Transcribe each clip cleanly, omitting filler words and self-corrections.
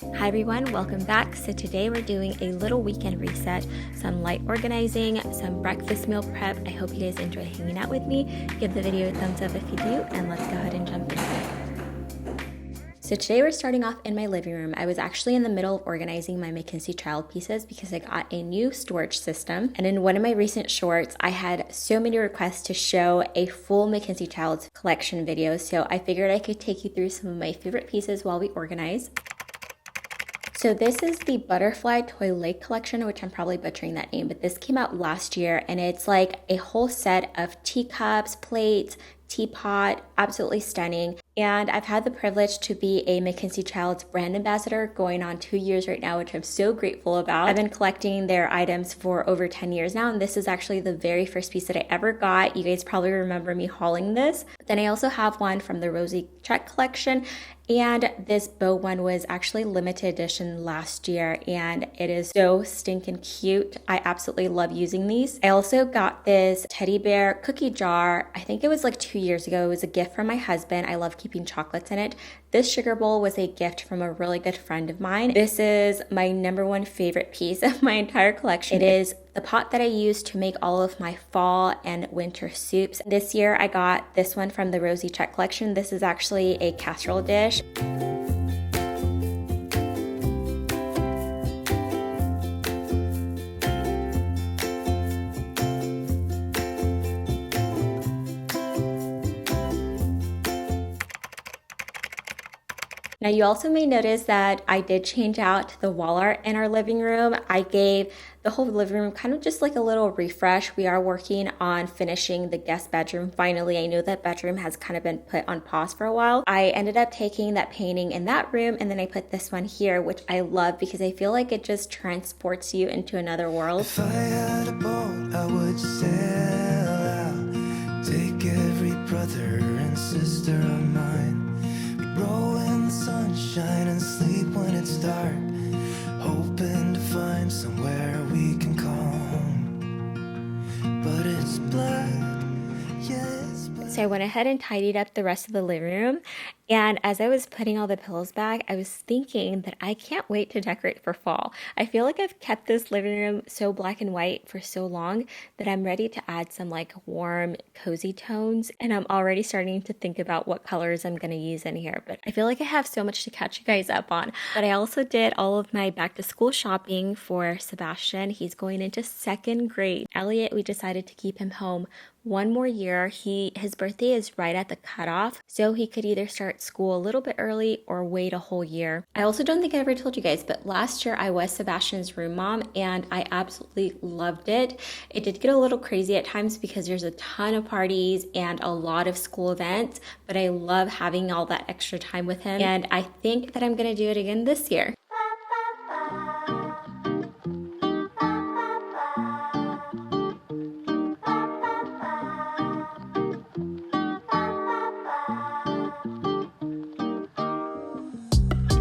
Hi everyone, welcome back. So today we're doing a little weekend reset, some light organizing, some breakfast meal prep. I hope you guys enjoy hanging out with me. Give the video a thumbs up if you do, and let's go ahead and jump into it. So today we're starting off in my living room. I was actually in the middle of organizing my Mackenzie-Childs pieces because I got a new storage system. And in one of my recent shorts, I had so many requests to show a full Mackenzie-Childs collection video. So I figured I could take you through some of my favorite pieces while we organize. So this is the Butterfly Toy Lake collection, which I'm probably butchering that name, but this came out last year and it's like a whole set of teacups, plates, teapot, absolutely stunning. And I've had the privilege to be a Mackenzie-Childs brand ambassador going on 2 years right now, which I'm so grateful about. I've been collecting their items for over 10 years now, and this is actually the very first piece that I ever got. You guys probably remember me hauling this. But then I also have one from the Rosy Check collection, and this bow one was actually limited edition last year, and it is so stinking cute. I absolutely love using these. I also got this teddy bear cookie jar. I think it was like 2 years ago. It was a gift from my husband. I love keeping chocolates in it. This sugar bowl was a gift from a really good friend of mine. This is my number one favorite piece of my entire collection. It is the pot that I use to make all of my fall and winter soups. This year I got this one from the Rosy Check collection. This is actually a casserole dish. Now you also may notice that I did change out the wall art in our living room. I gave the whole living room kind of just like a little refresh. We are working on finishing the guest bedroom. Finally, I know that bedroom has kind of been put on pause for a while. I ended up taking that painting in that room and then I put this one here, which I love because I feel like it just transports you into another world. If I had a boat, I would sail out, take every brother and sister of mine. We'd roll in the sunshine and sleep when it's dark, hoping to find somewhere we can call home. But it's black, yeah, it's black. So I went ahead and tidied up the rest of the living room. And as I was putting all the pillows back, I was thinking that I can't wait to decorate for fall. I feel like I've kept this living room so black and white for so long that I'm ready to add some like warm, cozy tones. And I'm already starting to think about what colors I'm going to use in here. But I feel like I have so much to catch you guys up on. But I also did all of my back to school shopping for Sebastian. He's going into 2nd grade. Elliot, we decided to keep him home one more year. His birthday is right at the cutoff, so he could either start school a little bit early or wait a whole year. I also don't think I ever told you guys, but last year I was Sebastian's room mom and I absolutely loved it. It did get a little crazy at times because there's a ton of parties and a lot of school events, but I love having all that extra time with him, and I think that I'm gonna do it again this year.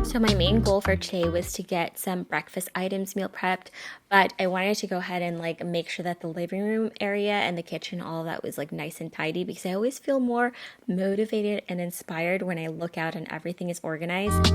So my main goal for today was to get some breakfast items meal prepped, but I wanted to go ahead and like make sure that the living room area and the kitchen, all of that was like nice and tidy because I always feel more motivated and inspired when I look out and everything is organized.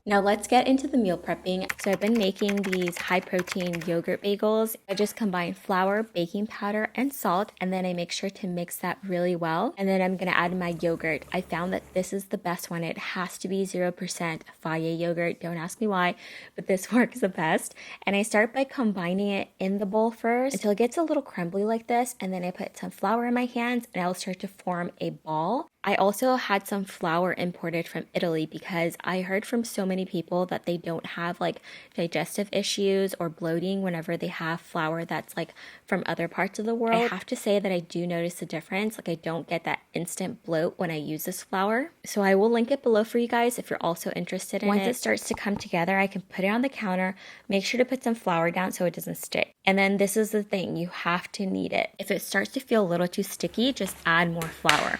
Now let's get into the meal prepping. So I've been making these high protein yogurt bagels. I just combine flour, baking powder, and salt, and then I make sure to mix that really well. And then I'm gonna add my yogurt. I found that this is the best one. It has to be 0% Faye yogurt. Don't ask me why, but this works the best. And I start by combining it in the bowl first until it gets a little crumbly like this. And then I put some flour in my hands and I'll start to form a ball. I also had some flour imported from Italy because I heard from so many people that they don't have like digestive issues or bloating whenever they have flour that's like from other parts of the world. I have to say that I do notice the difference. Like I don't get that instant bloat when I use this flour. So I will link it below for you guys if you're also interested in it. Once it starts to come together, I can put it on the counter, make sure to put some flour down so it doesn't stick. And then this is the thing, you have to knead it. If it starts to feel a little too sticky, just add more flour.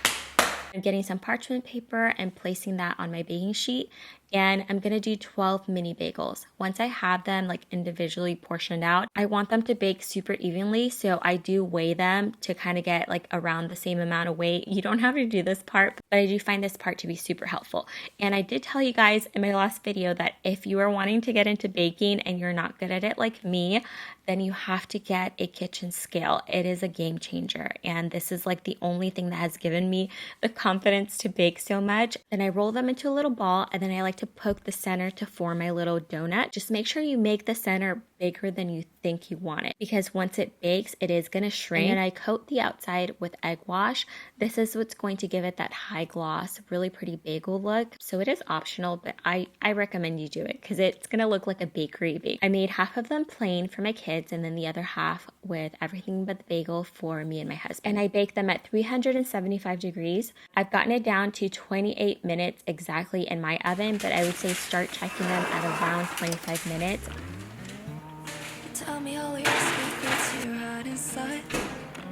I'm getting some parchment paper and placing that on my baking sheet, and I'm gonna do 12 mini bagels. Once I have them like individually portioned out, I want them to bake super evenly, so I do weigh them to kind of get like around the same amount of weight. You don't have to do this part, but I do find this part to be super helpful. And I did tell you guys in my last video that if you are wanting to get into baking and you're not good at it like me, then you have to get a kitchen scale. It is a game changer, and this is like the only thing that has given me the confidence to bake so much. Then I roll them into a little ball, and then I like to poke the center to form my little donut. Just make sure you make the center bigger than you think you want it, because once it bakes, it is going to shrink. And I coat the outside with egg wash. This is what's going to give it that high gloss, really pretty bagel look. So it is optional, but I recommend you do it because it's going to look like a bakery bake. I made half of them plain for my kids and then the other half with everything but the bagel for me and my husband. And I baked them at 375 degrees. I've gotten it down to 28 minutes exactly in my oven, but I would say start checking them at around 25 minutes. Tell me all your secrets here right inside.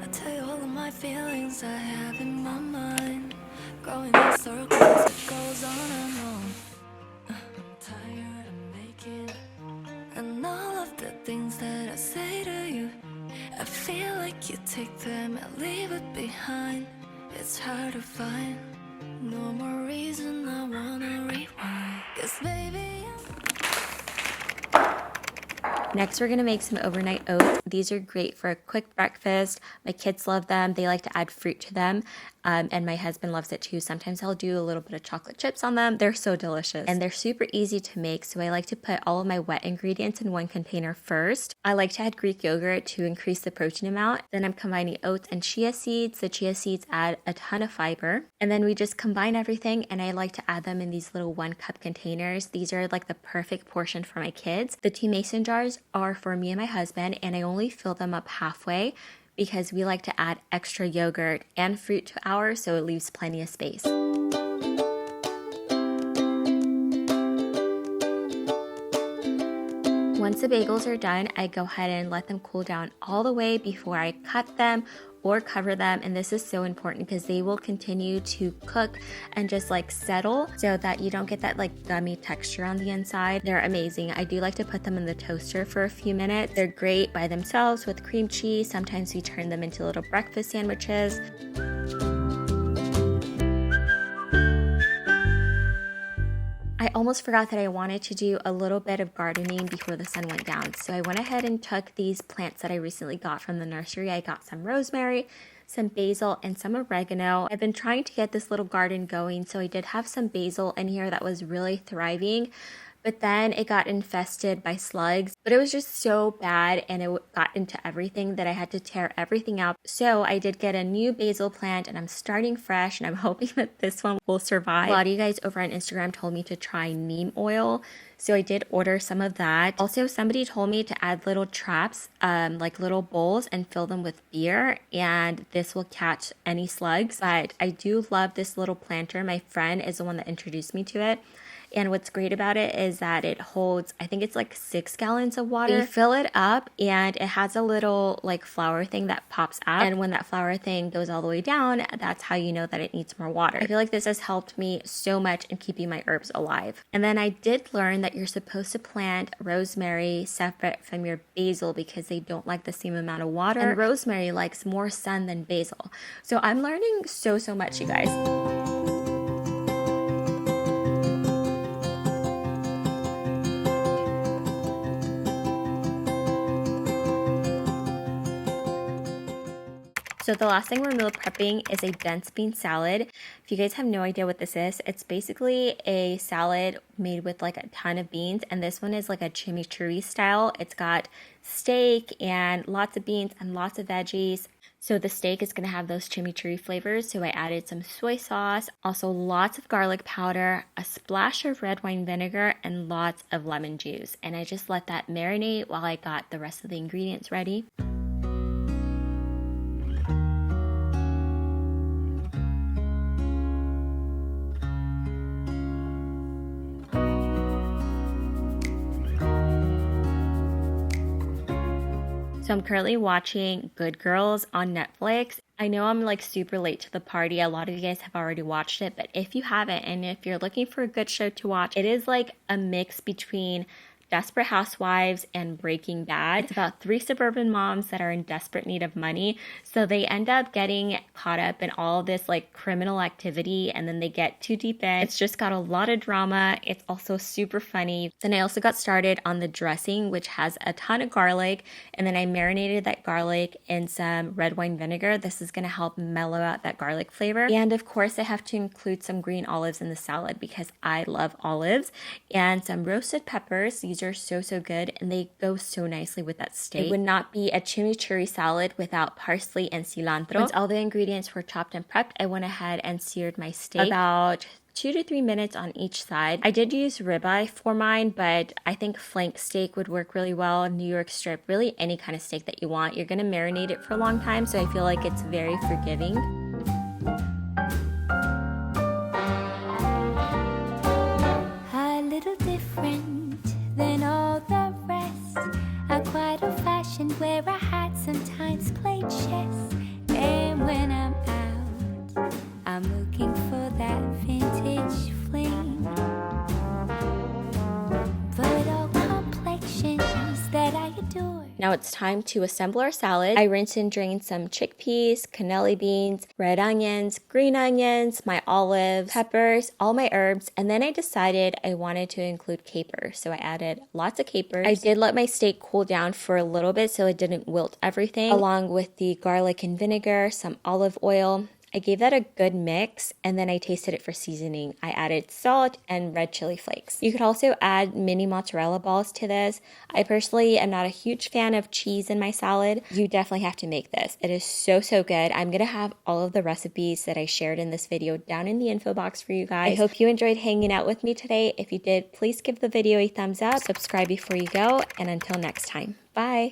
I tell you all of my feelings I have in my mind. Going in circles, it goes on and on. I'm tired of making, and all of the things that I say to you, I feel like you take them and leave it behind. It's hard to find no more reason I wanna rewind. 'Cause baby, Next, we're gonna make some overnight oats. These are great for a quick breakfast. My kids love them. They like to add fruit to them. And my husband loves it too. Sometimes I'll do a little bit of chocolate chips on them. They're so delicious. And they're super easy to make, so I like to put all of my wet ingredients in one container first. I like to add Greek yogurt to increase the protein amount. Then I'm combining oats and chia seeds. The chia seeds add a ton of fiber. And then we just combine everything, and I like to add them in these little 1-cup containers. These are like the perfect portion for my kids. The 2 mason jars are for me and my husband, and I only fill them up halfway because we like to add extra yogurt and fruit to ours, so it leaves plenty of space. Once the bagels are done, I go ahead and let them cool down all the way before I cut them or cover them. And this is so important because they will continue to cook and just like settle so that you don't get that like gummy texture on the inside. They're amazing. I do like to put them in the toaster for a few minutes. They're great by themselves with cream cheese. Sometimes we turn them into little breakfast sandwiches. I almost forgot that I wanted to do a little bit of gardening before the sun went down. So I went ahead and took these plants that I recently got from the nursery. I got some rosemary, some basil, and some oregano. I've been trying to get this little garden going, so I did have some basil in here that was really thriving. But then it got infested by slugs, but it was just so bad and it got into everything that I had to tear everything out. So I did get a new basil plant and I'm starting fresh, and I'm hoping that this one will survive. A lot of you guys over on Instagram told me to try neem oil, so I did order some of that. Also, somebody told me to add little traps, like little bowls, and fill them with beer, and this will catch any slugs. But I do love this little planter. My friend is the one that introduced me to it. And what's great about it is that it holds, I think it's like 6 gallons of water. You fill it up and it has a little like flower thing that pops out. And when that flower thing goes all the way down, that's how you know that it needs more water. I feel like this has helped me so much in keeping my herbs alive. And then I did learn that you're supposed to plant rosemary separate from your basil because they don't like the same amount of water. And rosemary likes more sun than basil. So I'm learning so much, you guys. So the last thing we're meal prepping is a dense bean salad. If you guys have no idea what this is, it's basically a salad made with like a ton of beans, and this one is like a chimichurri style. It's got steak and lots of beans and lots of veggies. So the steak is going to have those chimichurri flavors, so I added some soy sauce, also lots of garlic powder, a splash of red wine vinegar, and lots of lemon juice. And I just let that marinate while I got the rest of the ingredients ready. So I'm currently watching Good Girls on Netflix. I know I'm like super late to the party. A lot of you guys have already watched it, but if you haven't, and if you're looking for a good show to watch, it is like a mix between Desperate Housewives and Breaking Bad. It's about 3 suburban moms that are in desperate need of money. So they end up getting caught up in all this like criminal activity, and then they get too deep in. It's just got a lot of drama. It's also super funny. Then I also got started on the dressing, which has a ton of garlic. And then I marinated that garlic in some red wine vinegar. This is going to help mellow out that garlic flavor. And of course, I have to include some green olives in the salad because I love olives, and some roasted peppers. These are so good, and they go so nicely with that steak. It would not be a chimichurri salad without parsley and cilantro. Once all the ingredients were chopped and prepped, I went ahead and seared my steak about 2 to 3 minutes on each side. I did use ribeye for mine, but I think flank steak would work really well. New York strip, really any kind of steak that you want. You're gonna marinate it for a long time, so I feel like it's very forgiving. A little different than all the rest. I'm quite old-fashioned where I had sometimes played chess. And when I'm out, I'm looking for that vintage fling. But all complexions that I adore. Now it's time to assemble our salad. I rinsed and drained some chickpeas, cannelli beans, red onions, green onions, my olives, peppers, all my herbs, and then I decided I wanted to include capers. So I added lots of capers. I did let my steak cool down for a little bit so it didn't wilt everything, along with the garlic and vinegar, some olive oil. I gave that a good mix, and then I tasted it for seasoning. I added salt and red chili flakes. You could also add mini mozzarella balls to this. I personally am not a huge fan of cheese in my salad. You definitely have to make this. It is so good. I'm gonna have all of the recipes that I shared in this video down in the info box for you guys. I hope you enjoyed hanging out with me today. If you did, please give the video a thumbs up, subscribe before you go, and until next time, bye.